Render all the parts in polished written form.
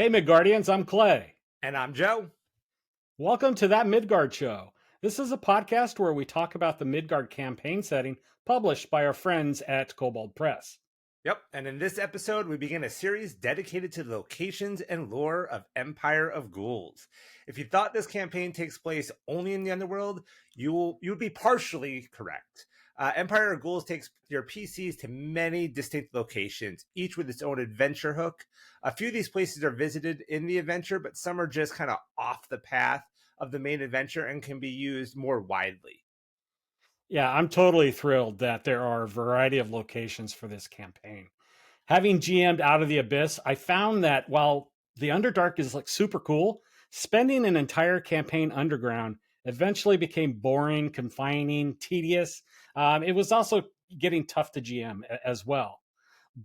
Hey, Midgardians, I'm Clay. And I'm Joe. Welcome to That Midgard Show. This is a podcast where we talk about the Midgard campaign setting published by our friends at koboldpress. Yep. And in this episode, we begin a series dedicated to the locations and lore of Empire of Ghouls. If you thought this campaign takes place only in the underworld, you would be partially correct. Empire of Ghouls takes your PCs to many distinct locations, each with its own adventure hook. A few of these places are visited in the adventure, but some are just kind of off the path of the main adventure and can be used more widely. Yeah, I'm totally thrilled that there are a variety of locations for this campaign. Having GM'd Out of the Abyss, I found that while the Underdark is like super cool, spending an entire campaign underground eventually became boring, confining, tedious. It was also getting tough to GM as well.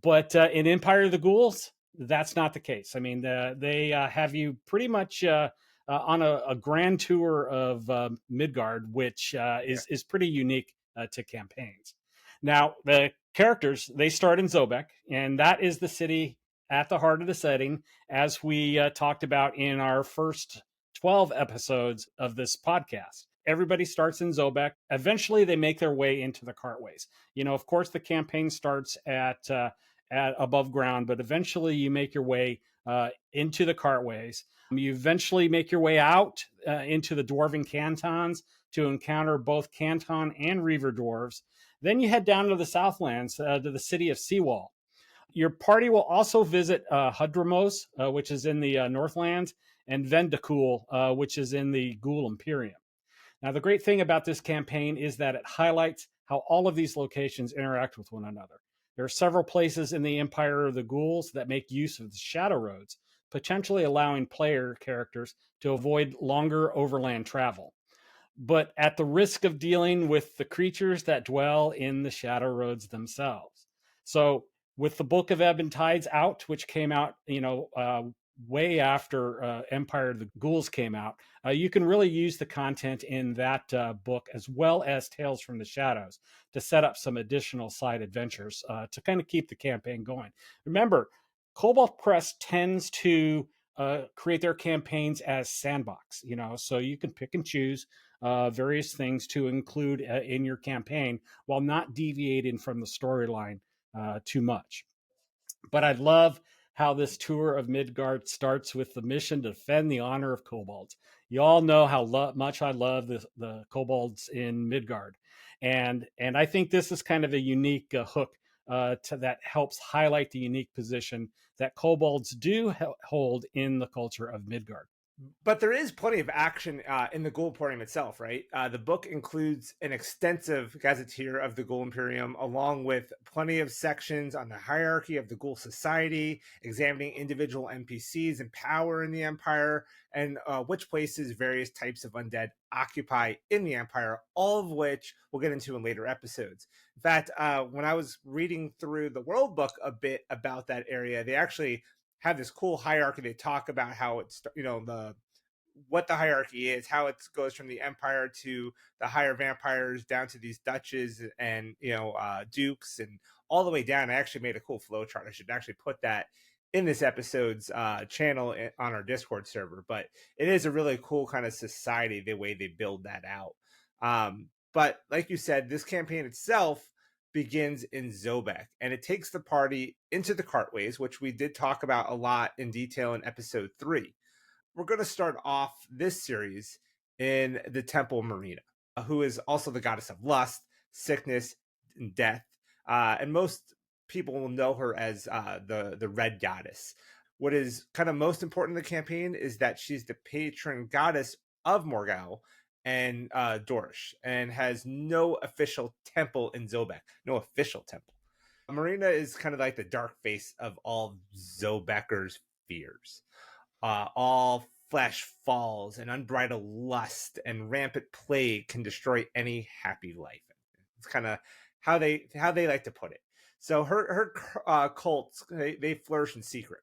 But in Empire of the Ghouls, that's not the case. I mean, they have you pretty much on a grand tour of Midgard, which is pretty unique to campaigns. Now, the characters they start in Zobek, and that is the city at the heart of the setting, as we talked about in our first 12 episodes of this podcast. Everybody starts in Zobek. Eventually, they make their way into the cartways. You know, of course, the campaign starts at above ground, but eventually you make your way into the cartways. You eventually make your way out into the dwarven cantons to encounter both canton and reaver dwarves. Then you head down to the Southlands to the city of Seawall. Your party will also visit Hudramoz, which is in the Northlands, and Vendakul, which is in the Ghoul Imperium. Now, the great thing about this campaign is that it highlights how all of these locations interact with one another. There are several places in the Empire of the Ghouls that make use of the shadow roads, potentially allowing player characters to avoid longer overland travel, but at the risk of dealing with the creatures that dwell in the shadow roads themselves. So, with the Book of Ebb and Tides out, which came out, way after Empire of the Ghouls came out, you can really use the content in that book as well as Tales from the Shadows to set up some additional side adventures to kind of keep the campaign going. Remember, Cobalt Press tends to create their campaigns as sandbox, so you can pick and choose various things to include in your campaign while not deviating from the storyline too much. But I love how this tour of Midgard starts with the mission to defend the honor of kobolds. You all know how much I love the kobolds in Midgard, and I think this is kind of a unique hook that helps highlight the unique position that kobolds do hold in the culture of Midgard. But there is plenty of action in the Ghoul Imperium itself, right? The book includes an extensive gazetteer of the Ghoul Imperium, along with plenty of sections on the hierarchy of the Ghoul Society, examining individual NPCs and power in the Empire, and which places various types of undead occupy in the Empire, all of which we'll get into in later episodes. In fact, when I was reading through the World Book a bit about that area, they actually have this cool hierarchy. They talk about how it's, what the hierarchy is, how it goes from the empire to the higher vampires down to these duches and dukes and all the way down. I actually made a cool flow chart. I should actually put that in this episode's channel on our Discord server. But it is a really cool kind of society the way they build that out. But like you said, this campaign itself begins in Zobek, and it takes the party into the cartways, which we did talk about a lot in detail in episode 3. We're going to start off this series in the temple Marina, who is also the goddess of lust, sickness, and death. And most people will know her as the red goddess. What is kind of most important in the campaign is that she's the patron goddess of Morgau and Dorish, and has no official temple in Zobek. No official temple. Marina is kind of like the dark face of all Zobekers' fears. All flesh falls, and unbridled lust and rampant plague can destroy any happy life. It's kind of how they like to put it. So her cults, they flourish in secret,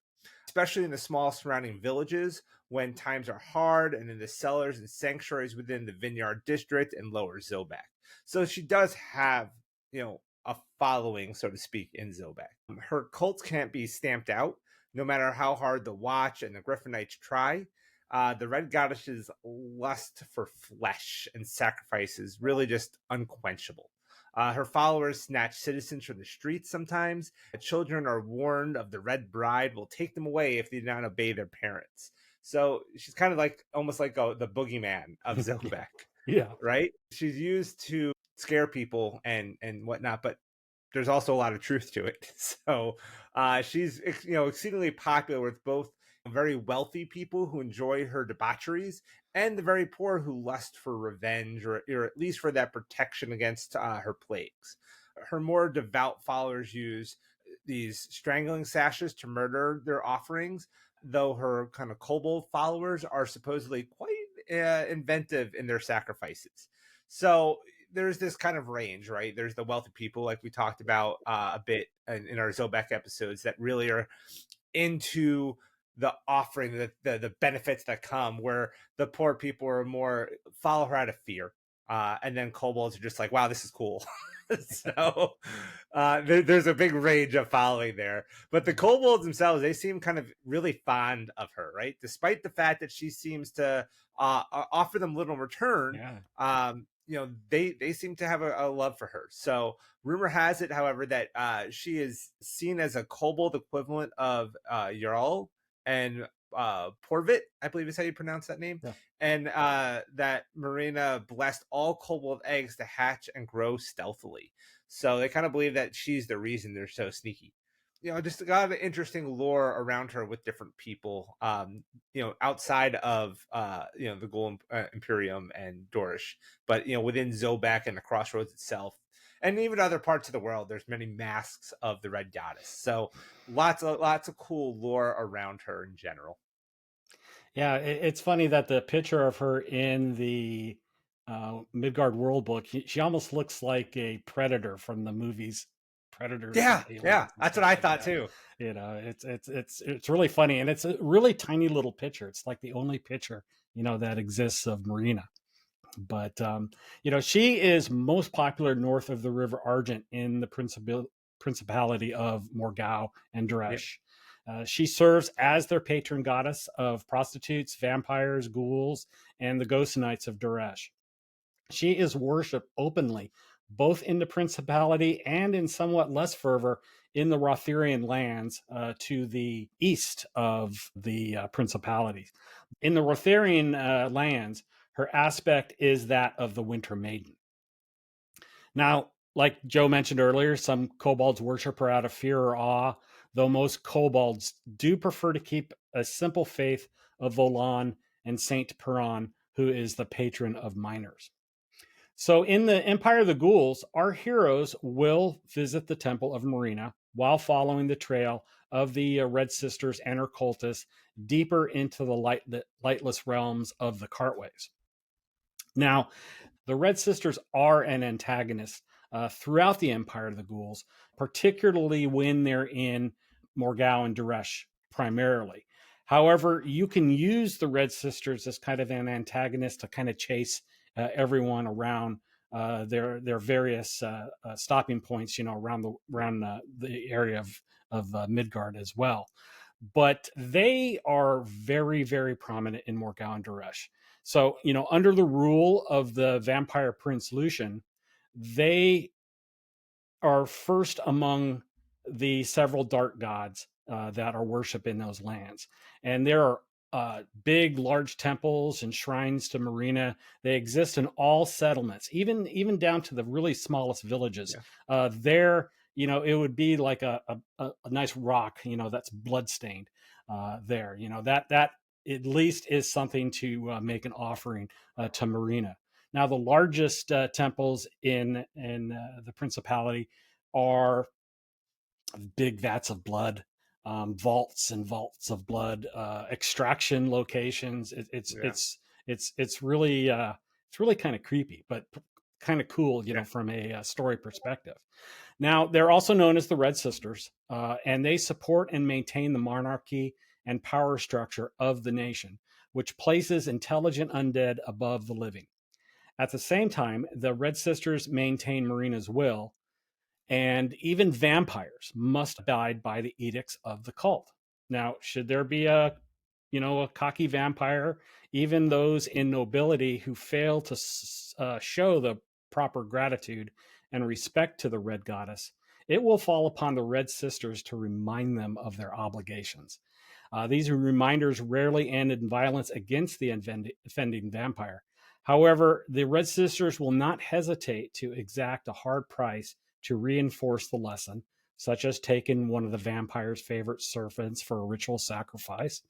especially in the small surrounding villages when times are hard, and in the cellars and sanctuaries within the Vineyard District and Lower Zobek. So she does have, a following, so to speak, in Zobek. Her cults can't be stamped out, No matter how hard the Watch and the Griffinites try, the Red Goddess's lust for flesh and sacrifice is really just unquenchable. Her followers snatch citizens from the streets sometimes. Children are warned of the Red Bride will take them away if they do not obey their parents. So she's kind of like almost like the boogeyman of Yeah. Zobek, Yeah. right? She's used to scare people and whatnot, but there's also a lot of truth to it. So she's exceedingly popular with both very wealthy people who enjoy her debaucheries and the very poor who lust for revenge or at least for that protection against her plagues. Her more devout followers use these strangling sashes to murder their offerings, though her kind of kobold followers are supposedly quite inventive in their sacrifices. So there's this kind of range, right? There's the wealthy people, like we talked about a bit in our Zobek episodes, that really are into the offering, the benefits that come, where the poor people are more follow her out of fear. And then kobolds are just like, wow, this is cool. So there's a big range of following there. But the kobolds themselves, they seem kind of really fond of her, right? Despite the fact that she seems to offer them little return. Yeah. They seem to have a love for her. So rumor has it, however, that she is seen as a kobold equivalent of Jarl and Porvit, I believe is how you pronounce that name. Yeah. And that Marina blessed all kobold eggs to hatch and grow stealthily. So they kind of believe that she's the reason they're so sneaky. Just a lot of interesting lore around her with different people, outside of, the Ghoul Imperium and Dorish, but, within Zobek and the Crossroads itself, and even other parts of the world, there's many masks of the Red Goddess. So lots of cool lore around her in general. Yeah, it's funny that the picture of her in the Midgard World book, she almost looks like a predator from the movies, Predators and Yeah, Aliens and that's what stuff I like thought that. too. It's really funny, and it's a really tiny little picture. It's like the only picture that exists of Marina. But she is most popular north of the River Argent in the Principality of Morgau and Yep. Dresh. She serves as their patron goddess of prostitutes, vampires, ghouls, and the ghost knights of Duresh. She is worshipped openly, both in the Principality and in somewhat less fervor in the Rothirian lands to the east of the Principalities. In the Rothirian lands, her aspect is that of the Winter Maiden. Now, like Joe mentioned earlier, some kobolds worship her out of fear or awe, though most kobolds do prefer to keep a simple faith of Volan and Saint Piran, who is the patron of miners. So, in the Empire of the Ghouls, our heroes will visit the Temple of Marina while following the trail of the Red Sisters and her cultists deeper into the lightless realms of the Cartways. Now, the Red Sisters are an antagonist throughout the Empire of the Ghouls, particularly when they're in Morgau and Duresh primarily. However, you can use the Red Sisters as kind of an antagonist to kind of chase everyone around their various stopping points, around the area of Midgard as well. But they are very, very prominent in Morgau and Duresh. So, under the rule of the vampire prince Lucian, they are first among the several dark gods that are worshipped in those lands. And there are big, large temples and shrines to Marina. They exist in all settlements, even down to the really smallest villages. Yeah. There, it would be like a nice rock, that's bloodstained there. That at least is something to make an offering to Marina. Now, the largest temples in the Principality are big vats of blood, vaults and vaults of blood, extraction locations. Yeah. It's really kind of creepy, but kind of cool, from a story perspective. Now, they're also known as the Red Sisters, and they support and maintain the monarchy and power structure of the nation, which places intelligent undead above the living. At the same time, the Red Sisters maintain Marina's will, and even vampires must abide by the edicts of the cult. Now, should there be a cocky vampire, even those in nobility who fail to show the proper gratitude and respect to the Red Goddess, it will fall upon the Red Sisters to remind them of their obligations. These reminders rarely end in violence against the offending vampire. However, the Red Sisters will not hesitate to exact a hard price to reinforce the lesson, such as taking one of the vampire's favorite servants for a ritual sacrifice.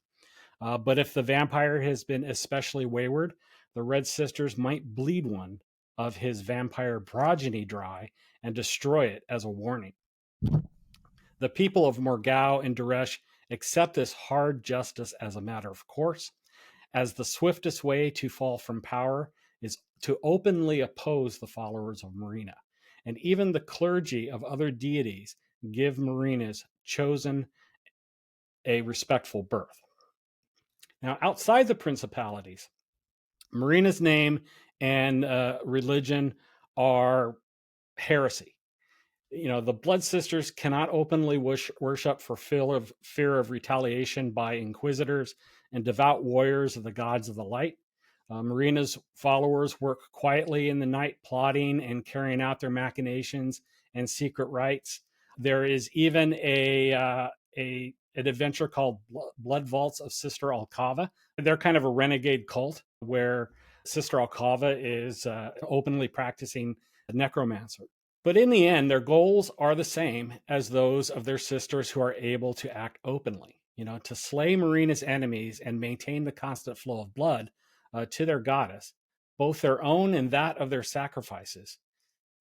But if the vampire has been especially wayward, the Red Sisters might bleed one of his vampire progeny dry and destroy it as a warning. The people of Morgau and Duresh accept this hard justice as a matter of course, as the swiftest way to fall from power is to openly oppose the followers of Marina. And even the clergy of other deities give Marina's chosen a respectful birth. Now, outside the principalities, Marina's name and religion are heresy. The Blood Sisters cannot openly worship for fear of retaliation by inquisitors and devout warriors of the gods of the light. Marina's followers work quietly in the night, plotting and carrying out their machinations and secret rites. There is even an adventure called Blood Vaults of Sister Alcava. They're kind of a renegade cult where Sister Alcava is openly practicing necromancer. But in the end, their goals are the same as those of their sisters who are able to act openly, to slay Marina's enemies and maintain the constant flow of blood to their goddess, both their own and that of their sacrifices.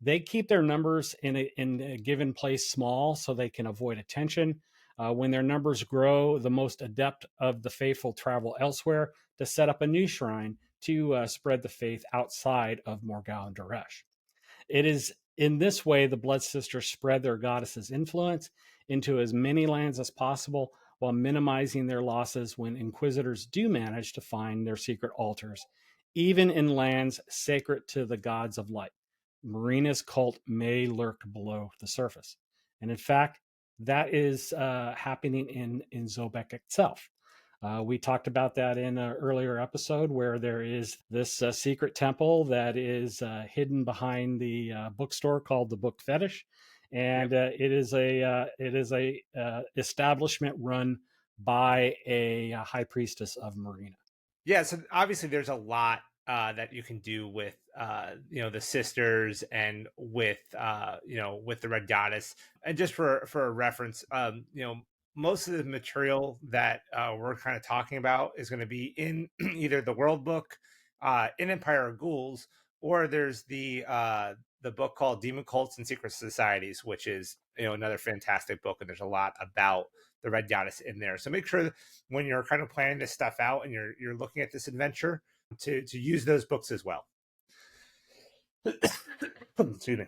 They keep their numbers in a given place small so they can avoid attention. When their numbers grow, the most adept of the faithful travel elsewhere to set up a new shrine to spread the faith outside of Morgau and Duresh. It is in this way the Blood Sisters spread their goddess's influence into as many lands as possible while minimizing their losses when inquisitors do manage to find their secret altars, even in lands sacred to the gods of light. Marina's cult may lurk below the surface. And in fact, that is happening in Zobek itself. We talked about that in an earlier episode where there is this secret temple that is hidden behind the bookstore called the Book Fetish, and it is a establishment run by a high priestess of Marina. Yeah, so obviously there's a lot that you can do with the sisters and with with the Red Goddess. And just for a reference, most of the material that we're kind of talking about is going to be in either the World Book, in Empire of Ghouls, or there's the book called Demon Cults and Secret Societies, which is another fantastic book, and there's a lot about the Red Goddess in there. So make sure that when you're kind of planning this stuff out and you're looking at this adventure to use those books as well. Excuse me.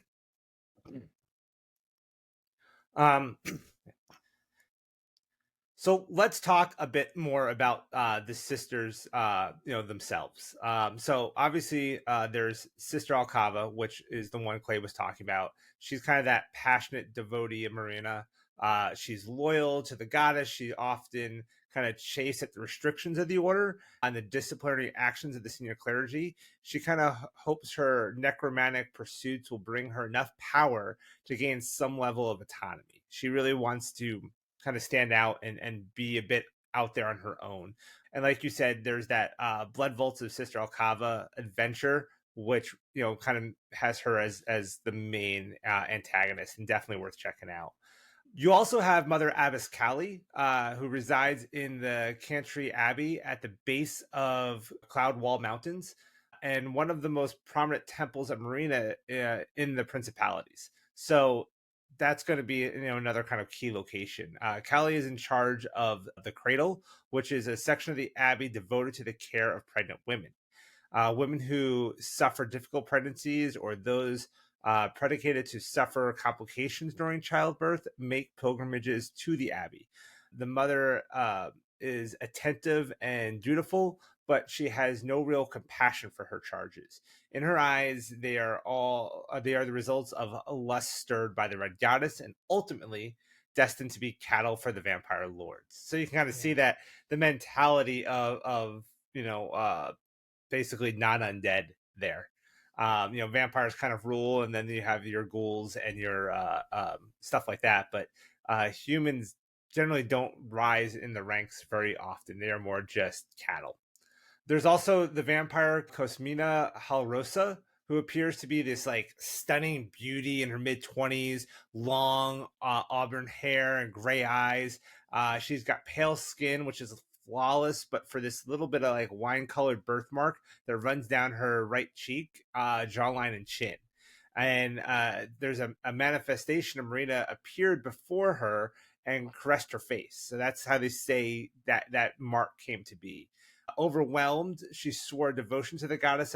So let's talk a bit more about the sisters, themselves. So obviously, there's Sister Alcava, which is the one Clay was talking about. She's kind of that passionate devotee of Marina. She's loyal to the goddess. She often kind of chafes at the restrictions of the order and the disciplinary actions of the senior clergy. She kind of hopes her necromantic pursuits will bring her enough power to gain some level of autonomy. She really wants to kind of stand out and be a bit out there on her own. And like you said, there's that Blood Vaults of Sister Alcava adventure, which kind of has her as the main antagonist, and definitely worth checking out. You also have Mother Abbess Callie, who resides in the Cantry Abbey at the base of Cloud Wall Mountains, and one of the most prominent temples of Marina in the Principalities. So that's going to be another kind of key location. Callie is in charge of the Cradle, which is a section of the Abbey devoted to the care of pregnant women. Women who suffer difficult pregnancies or those predicated to suffer complications during childbirth make pilgrimages to the Abbey. The mother is attentive and dutiful, but she has no real compassion for her charges. In her eyes, they are the results of a lust stirred by the Red Goddess, and ultimately destined to be cattle for the vampire lords. So you can kind of see Yeah. that the mentality of basically not undead there. Vampires kind of rule, and then you have your ghouls and your stuff like that. But humans generally don't rise in the ranks very often. They are more just cattle. There's also the vampire Cosmina Halrosa, who appears to be this like stunning beauty in her mid 20s, long auburn hair and gray eyes. She's got pale skin, which is flawless, but for this little bit of like wine colored birthmark that runs down her right cheek, jawline, and chin. And there's a manifestation of Marina appeared before her and caressed her face. So that's how they say that mark came to be. Overwhelmed, she swore devotion to the goddess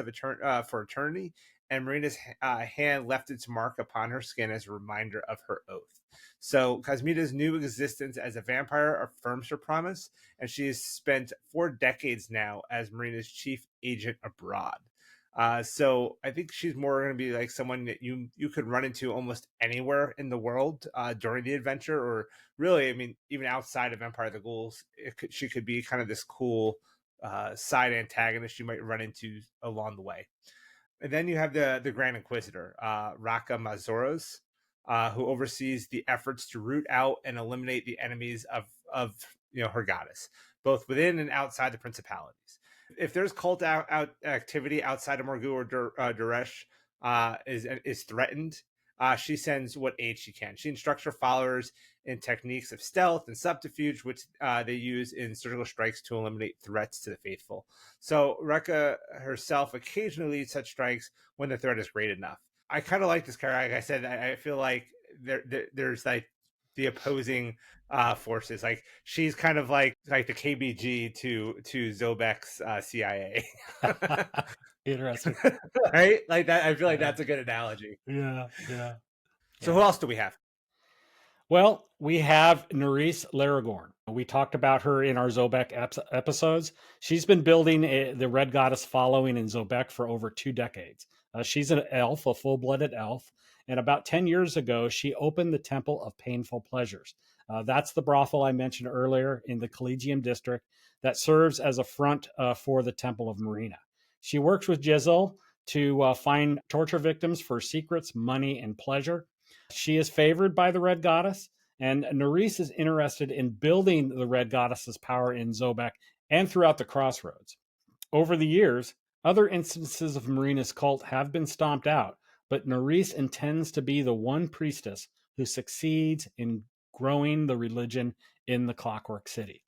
for eternity, and Marina's hand left its mark upon her skin as a reminder of her oath. So Cosmina's new existence as a vampire affirms her promise, and she has spent 4 decades now as Marina's chief agent abroad. So I think she's more going to be like someone that you could run into almost anywhere in the world during the adventure, or really, I mean, even outside of Empire of the Ghouls, she could be kind of this cool side antagonist you might run into along the way. And then you have the Grand Inquisitor, Raka Mazoros, who oversees the efforts to root out and eliminate the enemies of her goddess, both within and outside the principalities. If there's cult activity outside of Morgul or Duresh is threatened, she sends what aid she can. She instructs her followers in techniques of stealth and subterfuge, which they use in surgical strikes to eliminate threats to the faithful. So Rekka herself occasionally leads such strikes when the threat is great enough. I kind of like this character. Like I said, I feel like there's like the opposing forces. Like she's kind of like the KBG to Zobek's CIA. Interesting. Right? Like that. I feel like Yeah. that's a good analogy. Yeah. Yeah. So who else do we have? Well, we have Nerys Laragorn. We talked about her in our Zobek episodes. She's been building the Red Goddess following in Zobek for over 2 decades. She's an elf, a full-blooded elf, and about 10 years ago, she opened the Temple of Painful Pleasures. That's the brothel I mentioned earlier in the Collegium district that serves as a front for the Temple of Marina. She works with Jizzle to find torture victims for secrets, money, and pleasure. She is favored by the Red Goddess, and Nerys is interested in building the Red Goddess's power in Zobek and throughout the Crossroads. Over the years, other instances of Marina's cult have been stomped out, but Nerys intends to be the one priestess who succeeds in growing the religion in the Clockwork City.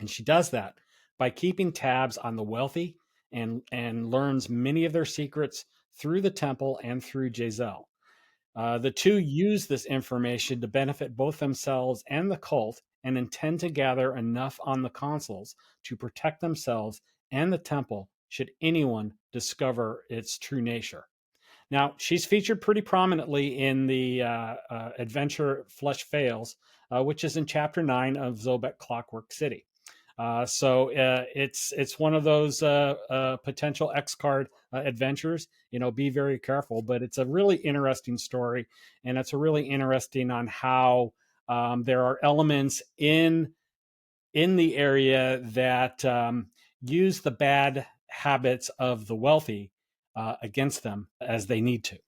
And she does that by keeping tabs on the wealthy and learns many of their secrets through the temple and through Jazel. The two use this information to benefit both themselves and the cult and intend to gather enough on the consoles to protect themselves and the temple should anyone discover its true nature. Now, she's featured pretty prominently in the adventure Flesh Fails, which is in Chapter 9 of Zobek Clockwork City. So it's one of those potential X card adventures. Be very careful, but it's a really interesting story, and it's a really interesting on how there are elements in the area that use the bad habits of the wealthy against them as they need to.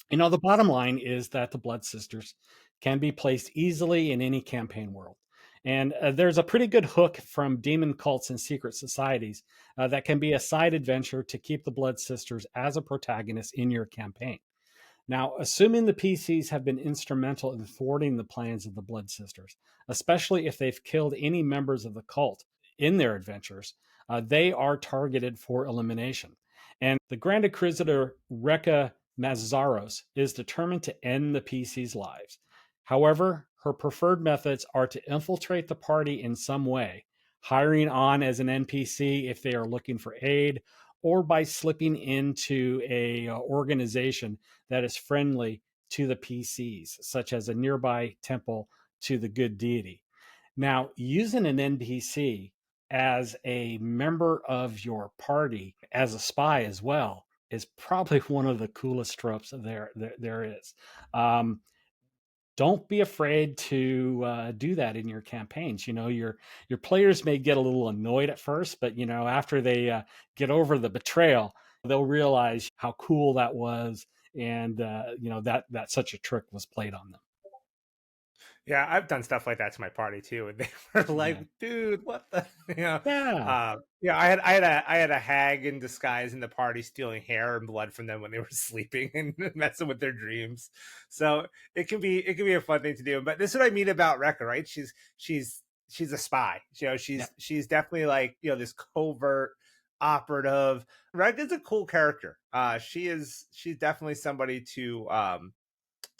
The bottom line is that the Blood Sisters can be placed easily in any campaign world. And there's a pretty good hook from demon cults and secret societies that can be a side adventure to keep the Blood Sisters as a protagonist in your campaign. Now, assuming the PCs have been instrumental in thwarting the plans of the Blood Sisters, especially if they've killed any members of the cult in their adventures, they are targeted for elimination. And the Grand Inquisitor Rekka Mazaros is determined to end the PC's lives. However, her preferred methods are to infiltrate the party in some way, hiring on as an NPC if they are looking for aid, or by slipping into a organization that is friendly to the PCs, such as a nearby temple to the good deity. Now, using an NPC as a member of your party as a spy as well is probably one of the coolest tropes there is. don't be afraid to do that in your campaigns. Your players may get a little annoyed at first, but after they get over the betrayal, they'll realize how cool that was, and that such a trick was played on them. Yeah, I've done stuff like that to my party too, and they were like, Yeah. "Dude, what the?" Yeah. I had a hag in disguise in the party, stealing hair and blood from them when they were sleeping and messing with their dreams. So it can be a fun thing to do. But this is what I mean about Rekka, right? She's a spy. Yeah. She's definitely like this covert operative. Rekka's a cool character. She's definitely somebody to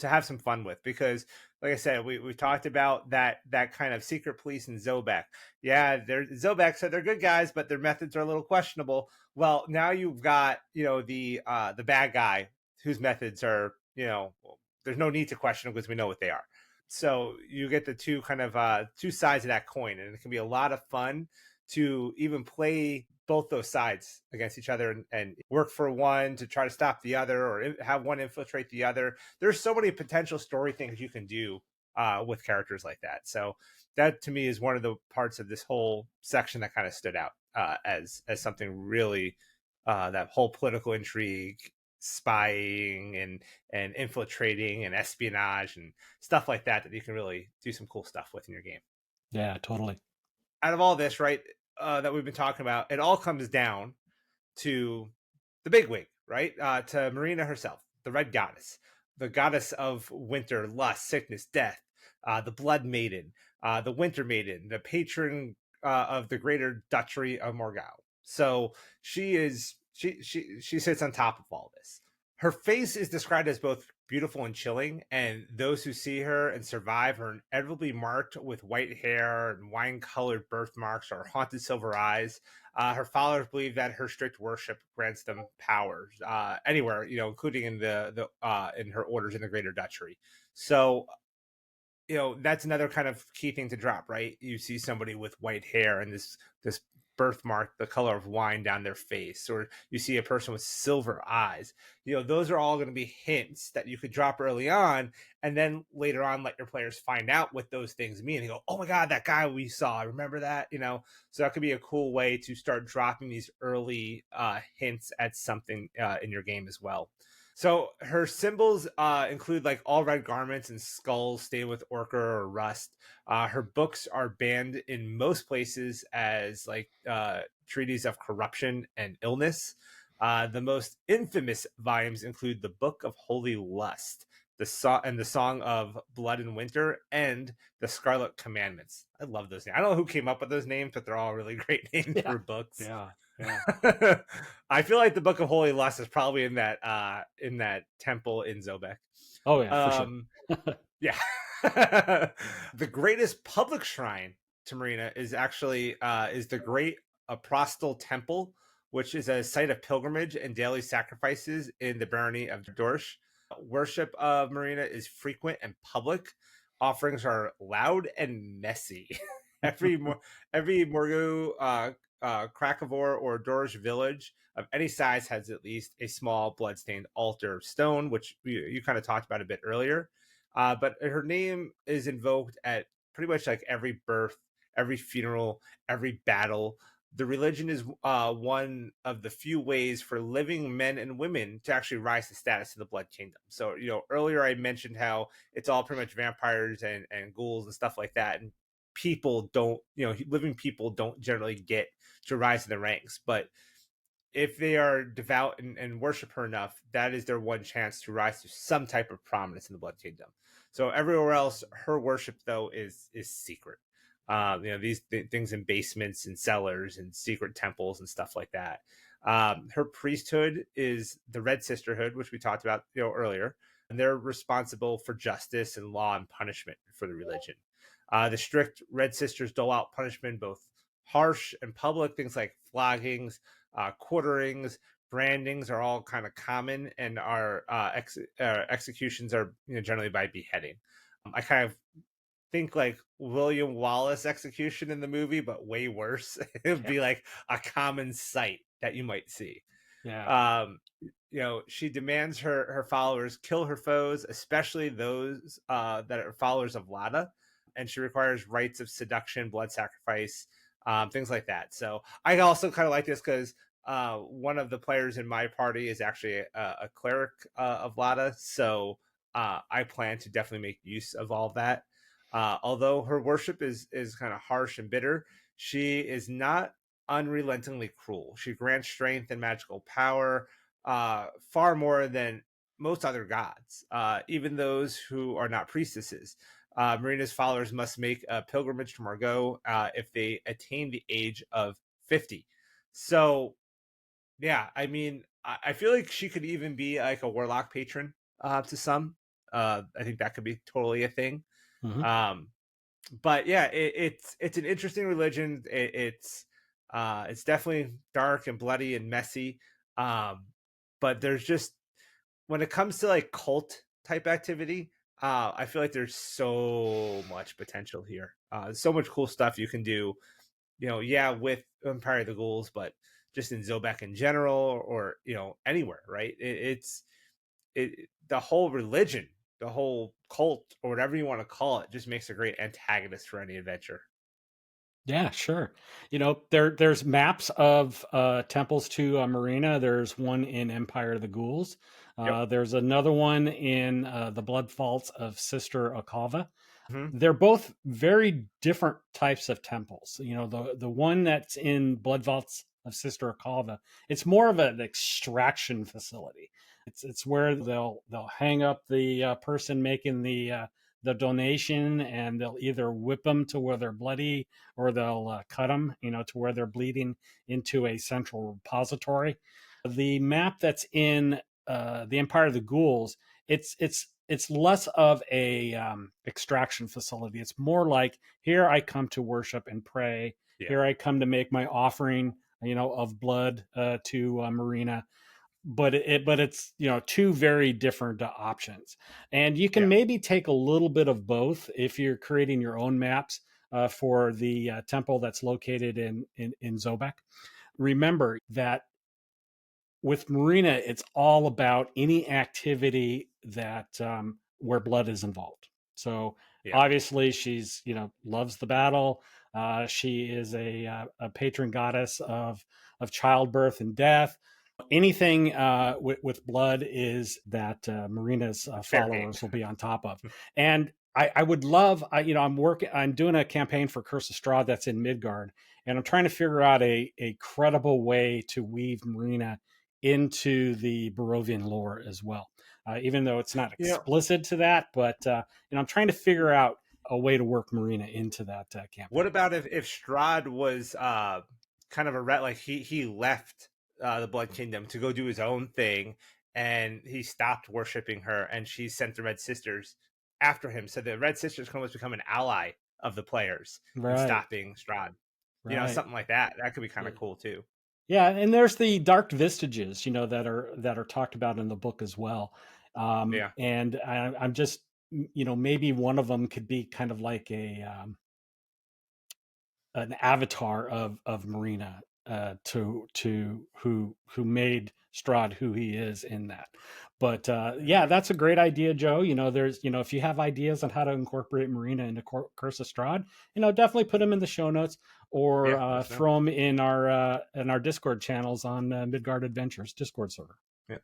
have some fun with, because like I said, we talked about that kind of secret police in Zobek. Yeah, they're Zobek said they're good guys, but their methods are a little questionable. Well, now you've got the bad guy whose methods are there's no need to question them because we know what they are. So you get the two sides of that coin, and it can be a lot of fun to even play both those sides against each other, and work for one to try to stop the other, or have one infiltrate the other. There's so many potential story things you can do with characters like that. So that to me is one of the parts of this whole section that kind of stood out as something really that whole political intrigue, spying, and infiltrating and espionage and stuff like that you can really do some cool stuff with in your game. Yeah, totally. Out of all this, right, that we've been talking about, it all comes down to the bigwig, right? To Marina herself, the Red Goddess, the goddess of winter, lust, sickness, death, the Blood Maiden, the Winter Maiden, the patron of the greater duchy of Morgau. So she sits on top of all this. Her face is described as both beautiful and chilling, and those who see her and survive are inevitably marked with white hair and wine-colored birthmarks or haunted silver eyes. Her followers believe that her strict worship grants them powers anywhere, including in the in her orders in the Greater Duchy. So, that's another kind of key thing to drop, right? You see somebody with white hair and this birthmark, the color of wine down their face, or you see a person with silver eyes. Those are all going to be hints that you could drop early on, and then later on let your players find out what those things mean and go, "Oh my god, that guy we saw, I remember that." So that could be a cool way to start dropping these early hints at something in your game as well. So her symbols include like all red garments and skulls stained with ochre or rust. Her books are banned in most places as like treaties of corruption and illness. The most infamous volumes include the Book of Holy Lust, the Song of Blood and Winter, and the Scarlet Commandments. I love those names. I don't know who came up with those names, but they're all really great names Yeah. for books. Yeah. Yeah. I feel like the Book of Holy Lust is probably in that temple in Zobek. Oh yeah, for sure. Yeah. The greatest public shrine to Marina is actually is the Great Aprostal Temple, which is a site of pilgrimage and daily sacrifices in the barony of Dorsch. Worship of Marina is frequent and public. Offerings are loud and messy. every Morgu Krakavor or Dorsch village of any size has at least a small bloodstained altar of stone, which you kind of talked about a bit earlier. But her name is invoked at pretty much like every birth, every funeral, every battle. The religion is one of the few ways for living men and women to actually rise to status in the Blood Kingdom. So, earlier I mentioned how it's all pretty much vampires and ghouls and stuff like that. And people don't, living people don't generally get to rise in the ranks. But if they are devout and worship her enough, that is their one chance to rise to some type of prominence in the Blood Kingdom. So everywhere else, her worship though is secret. These things in basements and cellars and secret temples and stuff like that. Her priesthood is the Red Sisterhood, which we talked about earlier, and they're responsible for justice and law and punishment for the religion. The strict Red Sisters dole out punishment, both harsh and public, things like floggings, quarterings, brandings are all kind of common, and our executions are generally by beheading. I kind of think like William Wallace execution in the movie, but way worse. It would be like a common sight that you might see. Yeah. Um, she demands her followers kill her foes, especially those that are followers of Lada, and she requires rites of seduction, blood sacrifice, things like that. So I also kind of like this because one of the players in my party is actually a cleric of Lada, so I plan to definitely make use of all of that. Although her worship is kind of harsh and bitter, she is not unrelentingly cruel. She grants strength and magical power, far more than most other gods, even those who are not priestesses. Marina's followers must make a pilgrimage to Margot if they attain the age of 50. So, yeah, I mean, I feel like she could even be like a warlock patron to some. I think that could be totally a thing. Hmm. Um, but yeah, it's an interesting religion. It's definitely dark and bloody and messy. Um, but there's just, when it comes to like cult type activity, I feel like there's so much potential here. So much cool stuff you can do. Yeah, with Empire of the Ghouls, but just in Zobek in general, or anywhere, right? The whole religion, the whole cult, or whatever you want to call it, just makes a great antagonist for any adventure. Yeah, sure. There's maps of temples to Marina. There's one in Empire of the Ghouls. Yep. There's another one in the Blood Vaults of Sister Akava. Hmm. They're both very different types of temples. The one that's in Blood Vaults of Sister Akava, it's more of an extraction facility. It's where they'll hang up the person making the donation, and they'll either whip them to where they're bloody, or they'll cut them, to where they're bleeding, into a central repository. The map that's in the Empire of the Ghouls, it's less of a extraction facility. It's more like, here I come to worship and pray. Yeah. Here I come to make my offering, of blood to Marina. But it's two very different options, and you can Yeah. maybe take a little bit of both if you're creating your own maps for the temple that's located in Zobek. Remember that with Marina, it's all about any activity that where blood is involved. So Yeah. obviously, she's loves the battle. She is a patron goddess of childbirth and death. Anything with blood is that Marina's Fair game. followers will be on top of. And I would love, I'm doing a campaign for Curse of Strahd that's in Midgard, and I'm trying to figure out a credible way to weave Marina into the Barovian lore as well. Even though it's not you know explicit to that, but I'm trying to figure out a way to work Marina into that what campaign. about if Strahd was kind of a ret, like he left the Blood Kingdom to go do his own thing, and he stopped worshiping her, and she sent the Red Sisters after him, so the Red Sisters can almost become an ally of the players in Right, stopping Strahd. right. Something like that. That could be kind Yeah. of cool too. Yeah, and there's the dark vestiges, that are talked about in the book as well. Yeah. And I'm just, maybe one of them could be kind of like an avatar of Marina, to who made Strahd who he is in that. But yeah, that's a great idea, Joe. There's if you have ideas on how to incorporate Marina into Curse of Strahd, definitely put them in the show notes, or Yeah. Let us know. throw them in our Discord channels on Midgard Adventures Discord server. Yeah.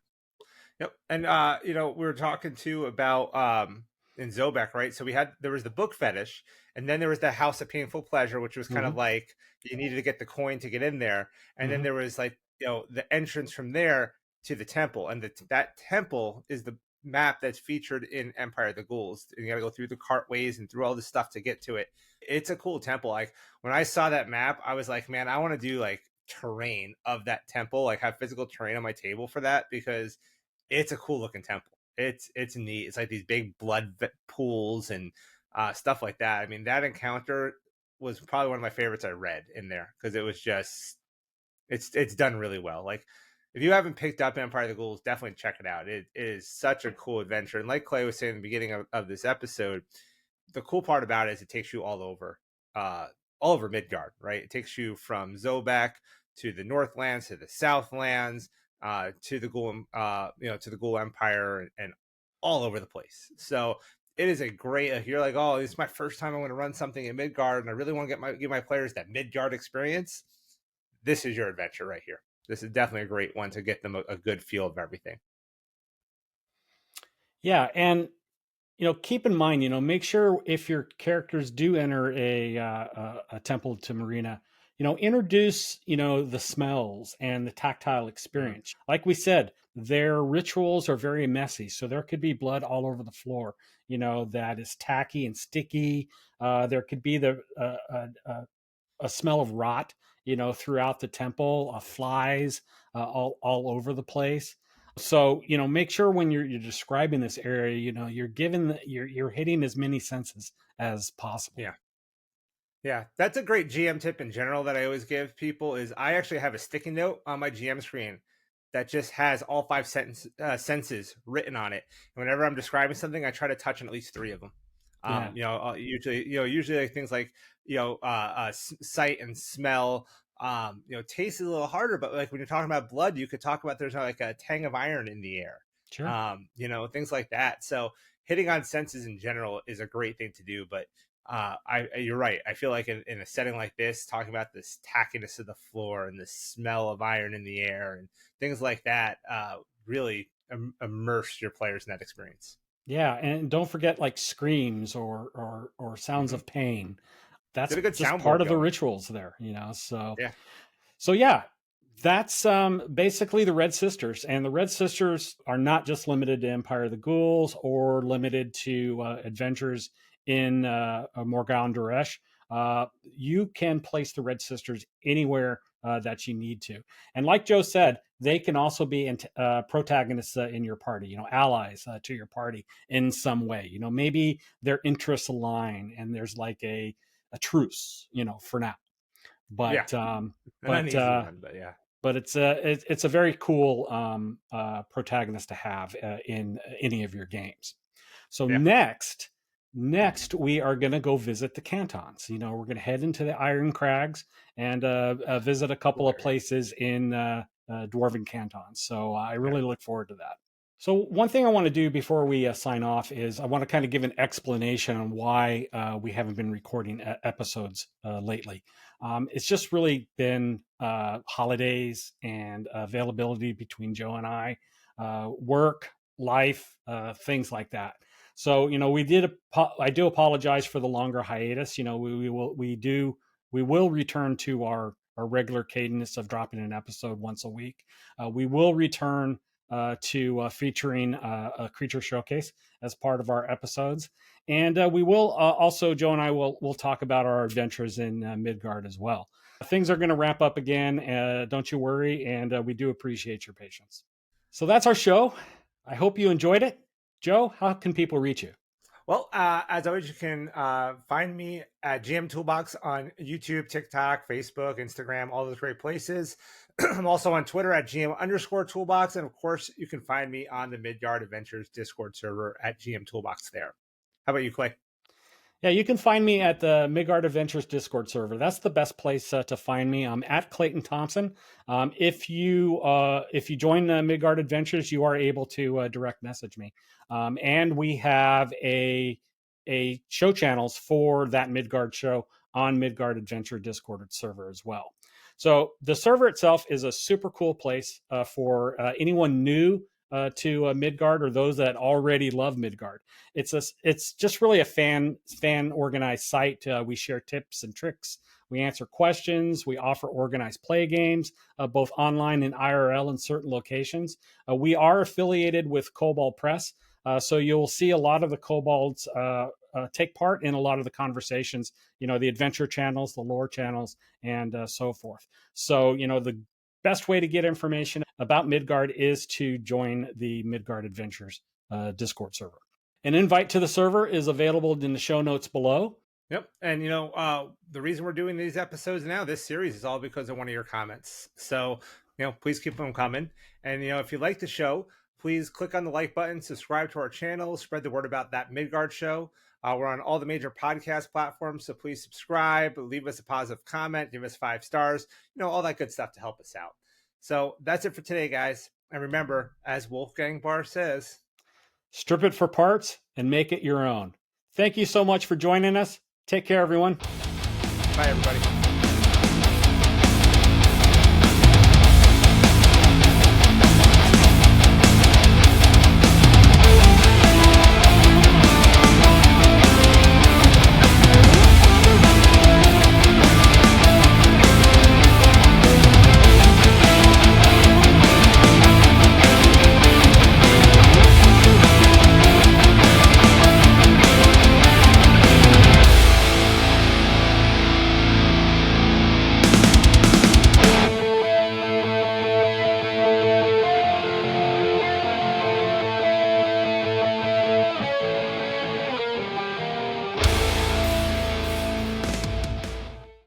Yep. And we were talking too about in Zobek, right? So there was the book fetish, and then there was the House of Painful Pleasure, which was kind Hmm. of like you needed to get the coin to get in there. And then Hmm. there was like, the entrance from there to the temple. And that temple is the map that's featured in Empire of the Ghouls. And you gotta go through the cartways and through all this stuff to get to it. It's a cool temple. Like when I saw that map, I was like, man, I want to do like terrain of that temple, like have physical terrain on my table for that, because it's a cool looking temple. It's neat. It's like these big blood pools and stuff like that. I mean, that encounter was probably one of my favorites I read in there, because it was just it's done really well. Like if you haven't picked up Empire of the Ghouls, definitely check it out. It is such a cool adventure. And like Clay was saying in the beginning of this episode, the cool part about it is it takes you all over Midgard, right? It takes you from Zobek to the Northlands to the Southlands, to the Ghoul, to the Ghoul Empire and all over the place. So it is a great. If you're like, oh, this is my first time I'm going to run something in Midgard, and I really want to give my players that Midgard experience, this is your adventure right here. This is definitely a great one to get them a good feel of everything. Yeah, and keep in mind, make sure if your characters do enter a temple to Marina, introduce, the smells and the tactile experience. Like we said, their rituals are very messy. So there could be blood all over the floor, that is tacky and sticky. There could be a smell of rot, throughout the temple, flies all over the place. So, make sure when you're describing this area, you're giving you're hitting as many senses as possible. Yeah. Yeah, that's a great GM tip in general that I always give people is I actually have a sticky note on my GM screen that just has all five senses written on it. And whenever I'm describing something, I try to touch on at least three of them. Usually like things like, sight and smell. Taste is a little harder, but like when you're talking about blood, you could talk about there's like a tang of iron in the air. Sure. Things like that. So hitting on senses in general is a great thing to do, but you're right. I feel like in a setting like this, talking about this tackiness of the floor and the smell of iron in the air and things like that, really immerse your players in that experience. Yeah, and don't forget like screams or sounds of pain. That's Get a good just part soundboard of the going. rituals there, So Yeah. So yeah, that's basically the Red Sisters, and the Red Sisters are not just limited to Empire of the Ghouls or limited to adventures in Morgan Duresh. You can place the Red Sisters anywhere that you need to, and like Joe said, they can also be protagonists in your party. Allies to your party in some way. Maybe their interests align, and there's like a truce. For now, but Yeah. An but uneasy one, but yeah. but it's a very cool protagonist to have in any of your games. So Yeah. next we are going to go visit the cantons. We're going to head into the Iron Crags and visit a couple of places in Dwarven cantons. So I really look forward to that. So one thing I want to do before we sign off is I want to kind of give an explanation on why we haven't been recording episodes lately. It's just really been holidays and availability between Joe and I, work, life, things like that. So I do apologize for the longer hiatus. We will return to our regular cadence of dropping an episode once a week. We will return to featuring a creature showcase as part of our episodes. And we will also, Joe and I will talk about our adventures in Midgard as well. Things are going to wrap up again. Don't you worry. And we do appreciate your patience. So that's our show. I hope you enjoyed it. Joe, how can people reach you? Well, as always, you can find me at GM Toolbox on YouTube, TikTok, Facebook, Instagram, all those great places. I'm also on Twitter at GM_Toolbox. And of course, you can find me on the Midgard Adventures Discord server at GM Toolbox there. How about you, Clay? Yeah, you can find me at the Midgard Adventures Discord server. That's the best place to find me. I'm at Clayton Thompson. If you join Midgard Adventures, you are able to direct message me. And we have a show channels for That Midgard Show on Midgard Adventure Discord server as well. So the server itself is a super cool place for anyone new to Midgard or those that already love Midgard. It's just really a fan organized site. We share tips and tricks. We answer questions. We offer organized play games, both online and IRL in certain locations. We are affiliated with koboldpress, so you'll see a lot of the kobolds take part in a lot of the conversations. The adventure channels, the lore channels, and so forth. So the best way to get information about Midgard is to join the Midgard Adventures Discord server. An invite to the server is available in the show notes below. Yep. And, the reason we're doing these episodes now, this series, is all because of one of your comments. So, please keep them coming. And, if you like the show, please click on the like button, subscribe to our channel, spread the word about That Midgard Show. We're on all the major podcast platforms, so please subscribe, leave us a positive comment, give us 5 stars, all that good stuff to help us out. So that's it for today, guys. And remember, as Wolfgang Barr says, strip it for parts and make it your own. Thank you so much for joining us. Take care, everyone. bye, everybody.